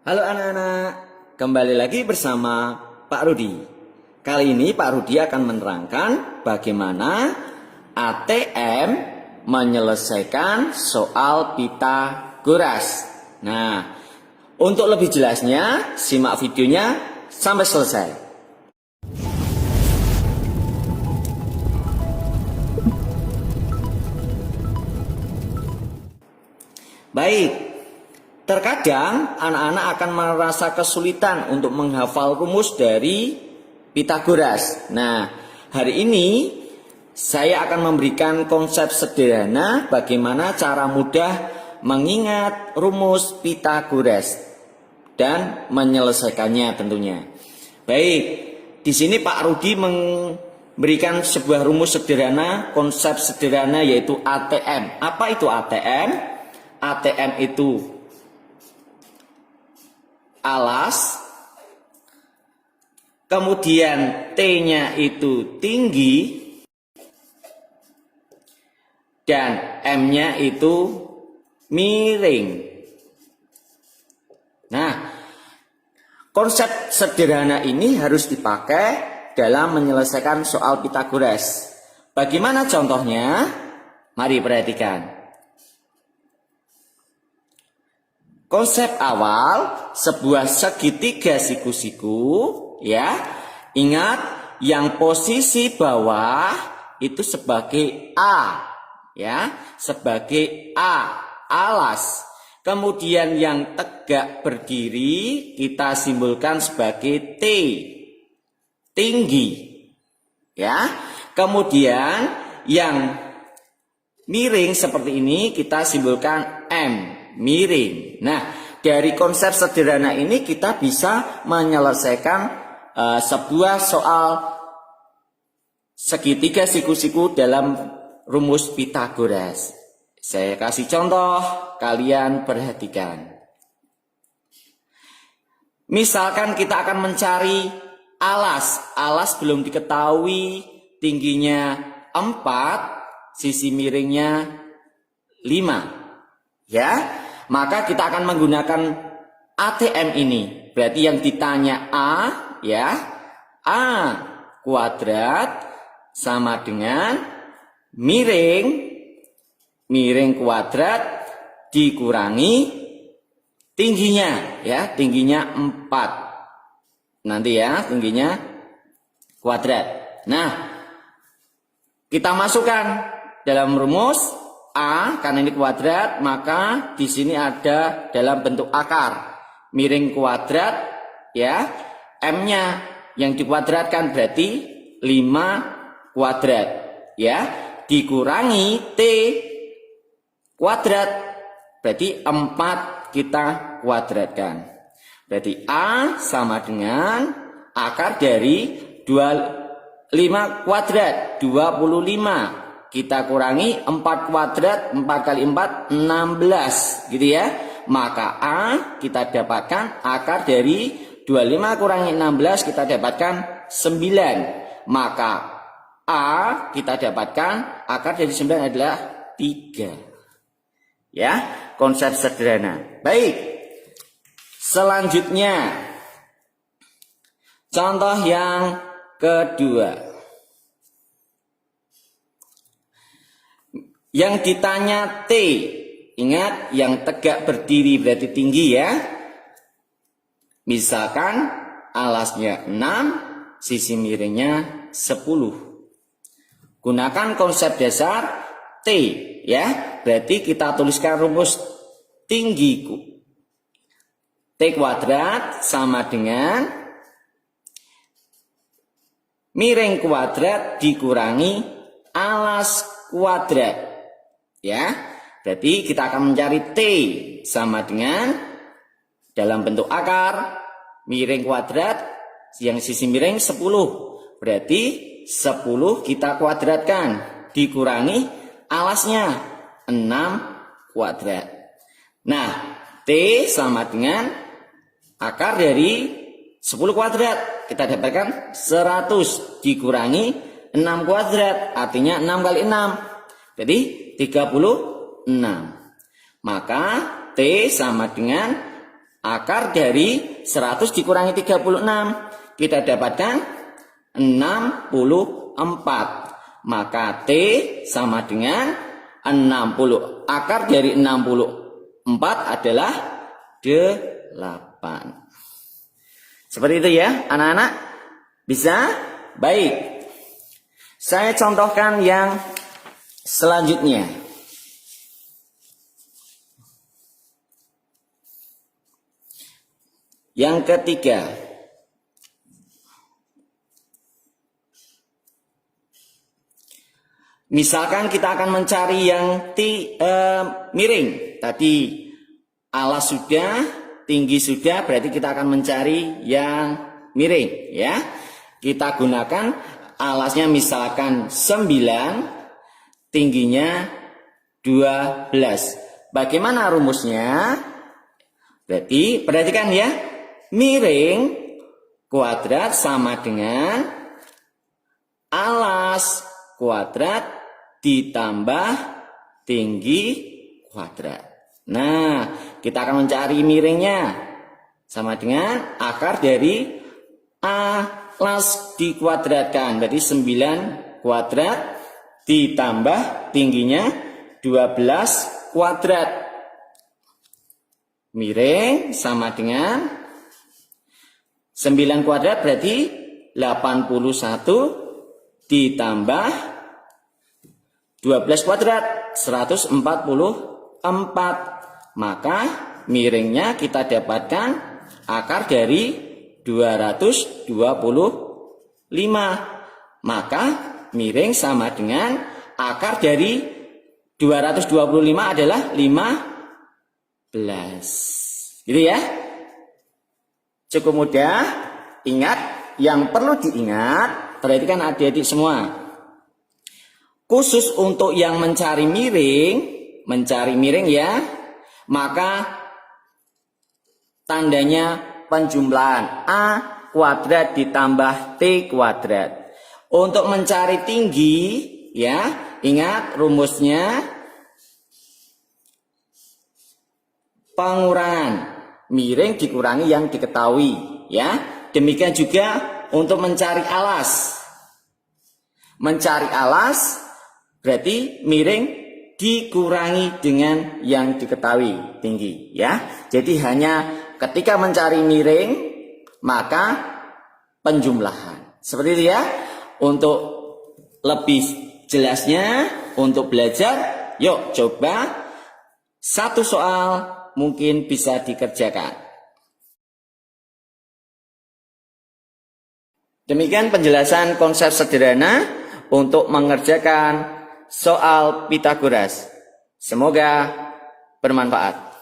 Halo anak-anak, kembali lagi bersama Pak Rudi. Kali ini Pak Rudi akan menerangkan bagaimana ATM menyelesaikan soal Pitagoras. Nah, untuk lebih jelasnya, simak videonya sampai selesai. Baik. Terkadang anak-anak akan merasa kesulitan untuk menghafal rumus dari Pitagoras. Nah, hari ini saya akan memberikan konsep sederhana bagaimana cara mudah mengingat rumus Pitagoras dan menyelesaikannya tentunya. Baik, di sini Pak Rudi memberikan sebuah rumus sederhana, konsep sederhana yaitu ATM. Apa itu ATM? ATM itu alas, kemudian T-nya itu tinggi, dan M-nya itu miring. Nah, konsep sederhana ini harus dipakai dalam menyelesaikan soal Pitagoras. Bagaimana contohnya? Mari perhatikan. Konsep awal, sebuah segitiga siku-siku, ya. Ingat, yang posisi bawah itu sebagai A, ya, sebagai A, alas. Kemudian yang tegak berdiri kita simbolkan sebagai T, tinggi, ya. Kemudian yang miring seperti ini kita simbolkan M, miring. Nah, dari konsep sederhana ini kita bisa menyelesaikan sebuah soal segitiga siku-siku dalam rumus Pitagoras. Saya kasih contoh, kalian perhatikan. Misalkan kita akan mencari alas. Alas belum diketahui, tingginya 4, sisi miringnya 5. Ya, maka kita akan menggunakan ATM ini. Berarti yang ditanya A, ya, A kuadrat sama dengan miring kuadrat dikurangi tingginya, ya, tingginya 4. Nanti ya, tingginya kuadrat. Nah, kita masukkan dalam rumus A, karena ini kuadrat, maka di sini ada dalam bentuk akar. Miring kuadrat, ya. M-nya yang dikuadratkan berarti 5 kuadrat, ya. Dikurangi T kuadrat, berarti 4 kita kuadratkan. Berarti A sama dengan akar dari 5 kuadrat, 25. Kita kurangi 4 kuadrat, 4 kali 4, 16. Gitu ya. Maka A kita dapatkan akar dari 25 kurangi 16 kita dapatkan 9. Maka A kita dapatkan akar dari 9 adalah 3. Ya, konsep sederhana. Baik. Selanjutnya, contoh yang kedua. Yang ditanya T, ingat yang tegak berdiri berarti tinggi ya. Misalkan alasnya 6, sisi miringnya 10. Gunakan konsep dasar T ya. Berarti kita tuliskan rumus tinggi T kuadrat sama dengan miring kuadrat dikurangi alas kuadrat. Ya, berarti kita akan mencari T sama dengan dalam bentuk akar miring kuadrat yang sisi miring 10. Berarti 10 kita kuadratkan dikurangi alasnya 6 kuadrat. Nah, T sama dengan akar dari 10 kuadrat. Kita dapatkan 100 dikurangi 6 kuadrat. Artinya 6 kali 6. Jadi 36. Maka T sama dengan Akar dari 100 dikurangi 36. Kita dapatkan 64. Maka T sama dengan 60. Akar dari 64 adalah 8. Seperti itu ya anak-anak. Bisa? Baik. Saya contohkan yang selanjutnya. Yang ketiga. Misalkan kita akan mencari yang miring. Tadi alas sudah, tinggi sudah, berarti kita akan mencari yang miring ya. Kita gunakan alasnya misalkan 9, tingginya 12. Bagaimana rumusnya? Berarti perhatikan ya. Miring kuadrat sama dengan alas kuadrat ditambah tinggi kuadrat. Nah, kita akan mencari miringnya. Sama dengan akar dari alas dikuadratkan. Berarti 9 kuadrat ditambah tingginya 12 kuadrat. Miring sama dengan 9 kuadrat berarti 81 ditambah 12 kuadrat 144. Maka miringnya kita dapatkan akar dari 225. Maka miring sama dengan akar dari 225 adalah 15. Gitu ya. Cukup mudah. Ingat, yang perlu diingat, perhatikan adik-adik semua. Khusus untuk yang mencari miring ya, maka tandanya penjumlahan A kuadrat ditambah T kuadrat. Untuk mencari tinggi ya, ingat rumusnya pengurangan. Miring dikurangi yang diketahui ya. Demikian juga untuk mencari alas. Mencari alas berarti miring dikurangi dengan yang diketahui tinggi ya. Jadi hanya ketika mencari miring maka penjumlahan. Seperti itu ya. Untuk lebih jelasnya untuk belajar, yuk coba satu soal mungkin bisa dikerjakan. Demikian penjelasan konsep sederhana untuk mengerjakan soal Pitagoras. Semoga bermanfaat.